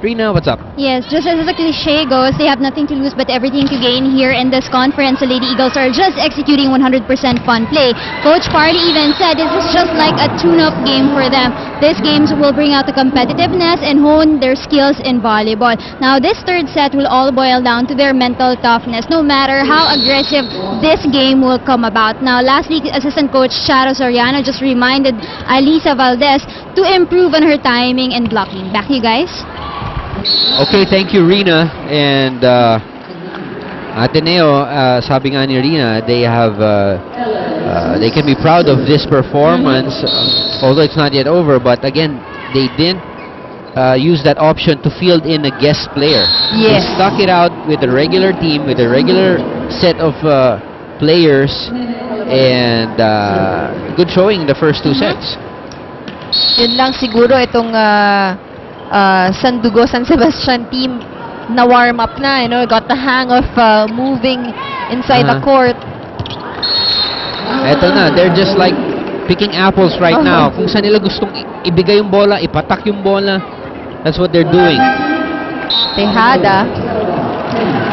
Rina, what's up? Yes, just as the cliche goes, they have nothing to lose but everything to gain here in this conference. The Lady Eagles are just executing 100% fun play. Coach Parley even said this is just like a tune-up game for them. These games will bring out the competitiveness and hone their skills in volleyball. Now, this third set will all boil down to their mental toughness, no matter how aggressive this game will come about. Now, lastly, Assistant Coach Charo Soriano just reminded Alisa Valdez to improve on her timing and blocking. Back to you guys. Okay, thank you, Rina. And Ateneo, sabi nga ni Rina, they can be proud of this performance, although it's not yet over. But again, they didn't use that option to field in a guest player. Yes. They stuck it out with a regular team, with a regular set of players, and good showing the first two sets. Yun lang siguro itong Sandugo San Sebastian team na warm up na, got the hang of moving inside the court. Eto na, they're just like picking apples right now. Kung saan nila gustong ibigay yung bola, ipatak yung bola, that's what they're doing. Tejada.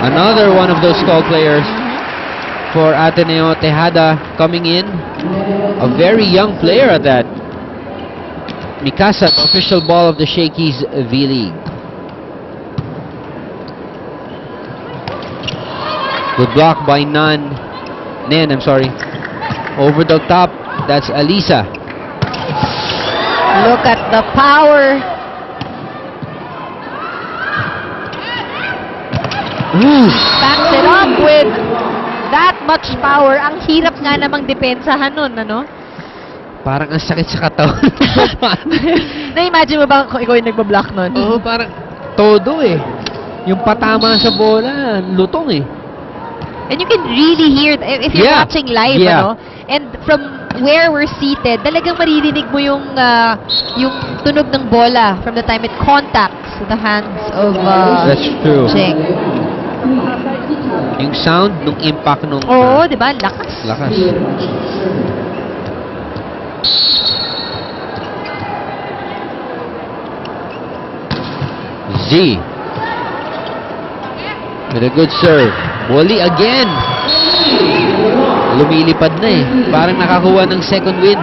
Another one of those tall players for Ateneo. Tejada coming in, a very young player at that. Mikasa, official ball of the Shakey's V-League. Good block by Nen, I'm sorry. Over the top, that's Alisa. Look at the power. Backs it up with that much power. Ang hirap nga namang depensahan nun, ano? Parang ang sakit sa katawan. Na-imagine mo ba kung ikaw yung nagbablock nun? Oo, parang todo eh. Yung patama sa bola, lutong eh. And you can really hear, if you're watching live, ano? And from where we're seated, talagang maririnig mo yung tunog ng bola from the time it contacts the hands of That's true. Cheng. Yung sound nung impact nung... Oo, di ba? Lakas. Lakas. Z with a good serve. Wally again. Lumilipad na eh. Parang nakakuha ng second win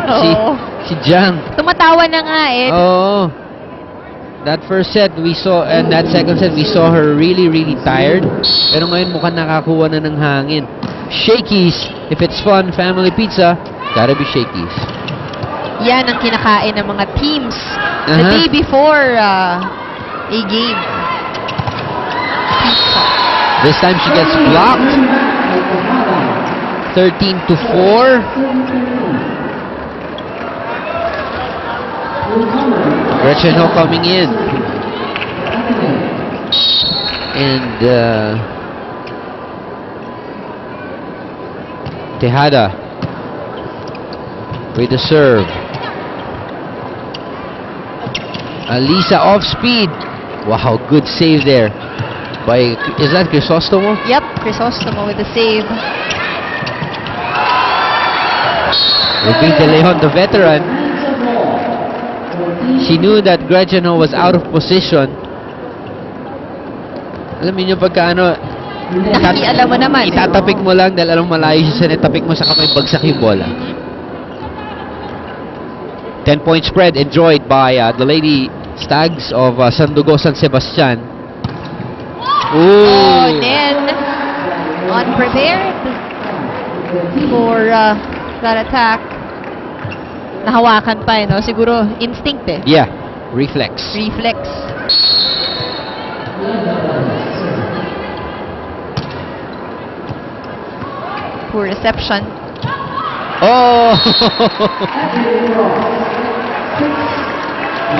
si Jang. Tumatawa na nga eh. Oo. That first set we saw, and that second set we saw her really tired. Pero ngayon mukhang nakakuha na ng hangin. Shakey's, if it's fun, family pizza, gotta be Shakey's. Yan ang kinakain ng mga teams the day before a game. This time she gets blocked. 13-4. Gretchen Ho coming in. And Tejada with the serve. Alisa off speed. Wow, good save there by, is that Crisostomo? Yep, Crisostomo with the save. Ruby De Leon, the veteran. She knew that Gretchen Ho was out of position. Alam niyo pagka ano, alam mo naman. Itatapik mo lang dahil alam malayo siya, tapik mo sa kamay, bagsak yung bola. 10-point spread enjoyed by the Lady Stags of Sandugo San Sebastian. Oh, Nen unprepared for that attack. Nahawakan pa, no? Siguro instinct eh. Yeah, reflex. Reflex. Poor reception. Oh!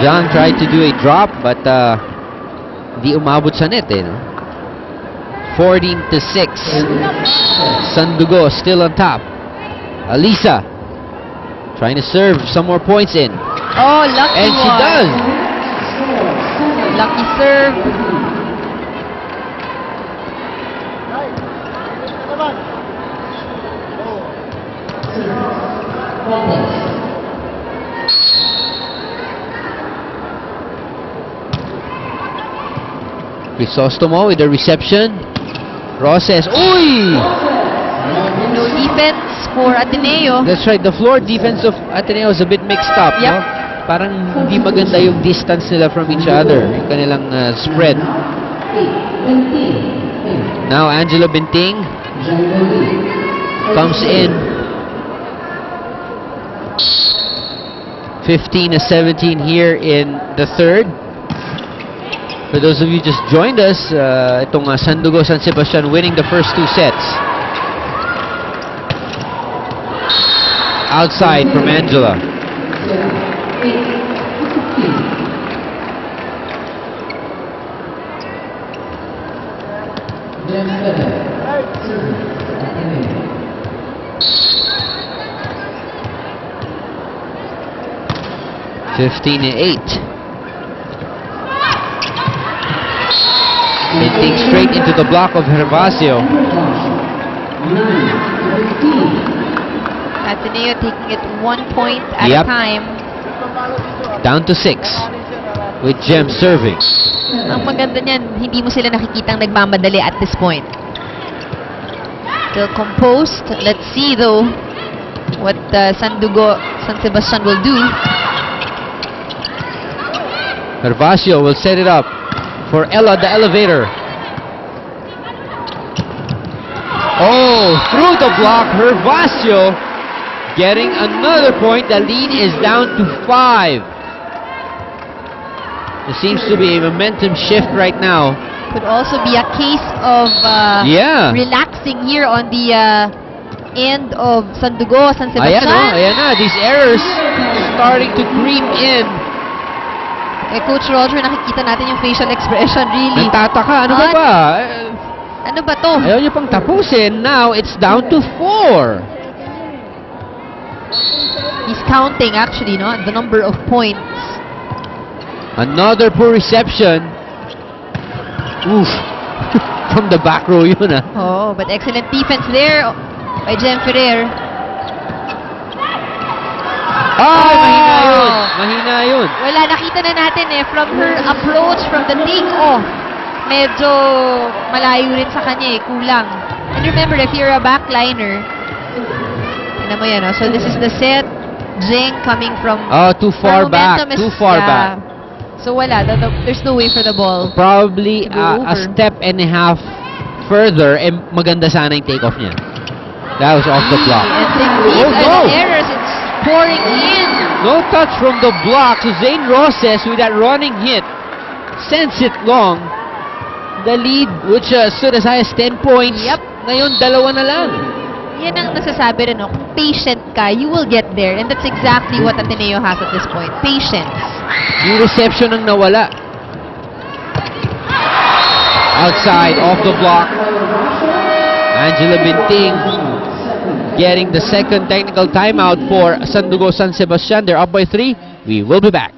John tried to do a drop, but di umabot sa net eh, no? 14-6. Sandugo still on top. Alisa trying to serve some more points in. Oh, lucky and she does. Lucky serve. Crisostomo with the reception. Roses. Uy! No defense for Ateneo. That's right. The floor defense of Ateneo is a bit mixed up. Yep. No? Parang hindi maganda yung distance nila from each other. Yung kanilang spread. Now Angelo Binting comes in. 15-17 here in the third. For those of you just joined us, itong Sandugo San Sebastian winning the first 2 sets. Outside from Angela. (15-8). Minting straight into the block of Gervasio. Ateneo taking it 1 point at Yep. a time. Down to 6 with Gem serving. Ang maganda niyan, hindi mo sila nakikitang nagmamadali at this point. Still composed. Let's see though what Sandugo San Sebastian will do. Gervasio will set it up for Ella the Elevator. Oh, through the block, Gervasio getting another point. The lead is down to 5. There seems to be a momentum shift right now. Could also be a case of Yeah. relaxing here on the end of Sandugo San Ayan Sebastian. ayan na. These errors starting to creep in. Coach Roger, nakikita natin yung facial expression, really. Nagtataka. Ano ba ba? Ano ba to? Ayaw niyo pang tapusin. Now, it's down to 4. He's counting actually, no? The number of points. Another poor reception. Oof. From the back row yun, ah. Oh, but excellent defense there by Jem Ferrer. Ay, mahina yun. Mahina yun. Wala, nakita na natin from her approach, from the take-off. Medyo malayo rin sa kanya kulang. And remember, if you're a backliner, tignan mo yan, so this is the set. Jeng coming from... Oh, too far back. Too far back. So wala, there's no way for the ball. Probably to go a over. step and a half further, maganda sana yung take-off niya. That was off the block. And techniques Oh, no. and errors, it's pouring in. No touch from the block. So Zane Roses with that running hit sends it long. The lead, which stood as high as 10 points. Yep. Ngayon, 2 na lang. Yan ang nasasabi rin, no? Kung patient ka, you will get there. And that's exactly what Ateneo has at this point. Patience. Yung reception ang nawala. Outside, off the block. Angela Binting getting the second technical timeout for Sandugo San Sebastian. They're up by 3. We will be back.